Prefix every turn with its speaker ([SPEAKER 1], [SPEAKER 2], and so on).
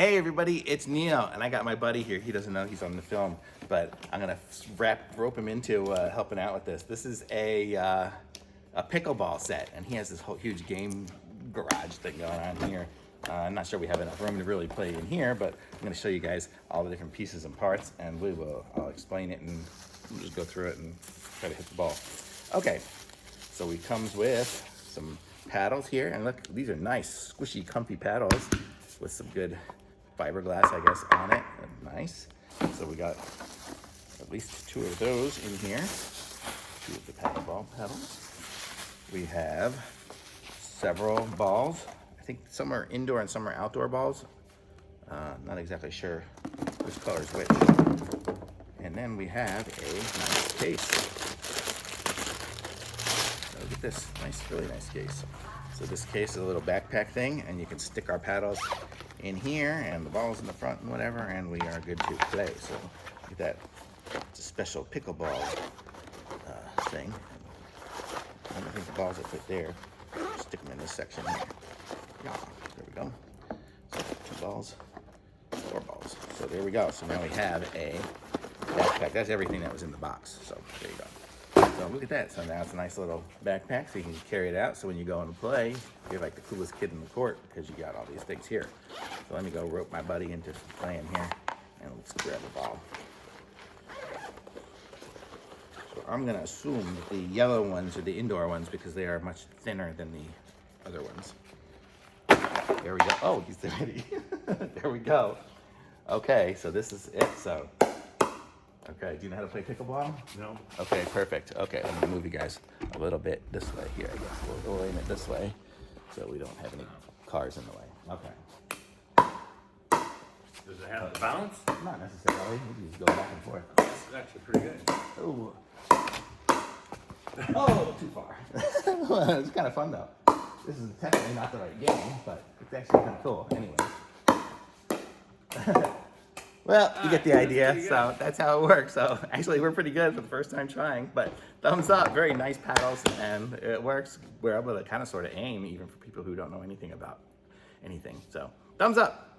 [SPEAKER 1] Hey everybody, it's Neo, and I got my buddy here. He doesn't know he's on the film, but I'm gonna rope him into helping out with this. This is a pickleball set, and he has this whole huge game garage thing going on here. I'm not sure we have enough room to really play in here, but I'm gonna show you guys all the different pieces and parts, and I'll explain it and we'll just go through it and try to hit the ball. Okay, so he comes with some paddles here, and look, these are nice, squishy, comfy paddles with some good fiberglass, I guess, on it. Nice. So we got at least 2 of those in here. 2 of the paddleball paddles. We have several balls. I think some are indoor and some are outdoor balls. Not exactly sure which color is which. And then we have a nice case. So look at this, really nice case. So this case is a little backpack thing, and you can stick our paddles in here and the balls in the front and whatever, and we are good to play. So look at that. It's a special pickleball thing. I don't think the balls will fit there. Stick them in this section here. Yeah, there we go. So 2 balls, 4 balls. So there we go. So now we have a backpack. That's everything that was in the box. So there you go. So look at that. So now it's a nice little backpack, so you can carry it out. So when you go and play, you're like the coolest kid in the court because you got all these things here. So let me go rope my buddy into playing here, and let's grab the ball. So I'm gonna assume that the yellow ones are the indoor ones because they are much thinner than the other ones. There we go. Oh, he's ready. There we go. Okay, so this is it. So. Okay, do you know how to play pickleball?
[SPEAKER 2] No.
[SPEAKER 1] Okay, perfect. Okay, let me move you guys a little bit this way here, I guess. We'll aim it this way so we don't have any cars in the way. Okay.
[SPEAKER 2] Does it have the balance?
[SPEAKER 1] Not necessarily. We can just go back and forth.
[SPEAKER 2] That's actually pretty good.
[SPEAKER 1] Ooh. Oh, too far. It's kind of fun though. This is technically not the right game, but it's actually kind of cool. Anyway. Well, you get the idea, so that's how it works. So actually, we're pretty good for the first time trying, but thumbs up. Very nice paddles, and it works. We're able to kind of sort of aim, even for people who don't know anything about anything. So thumbs up.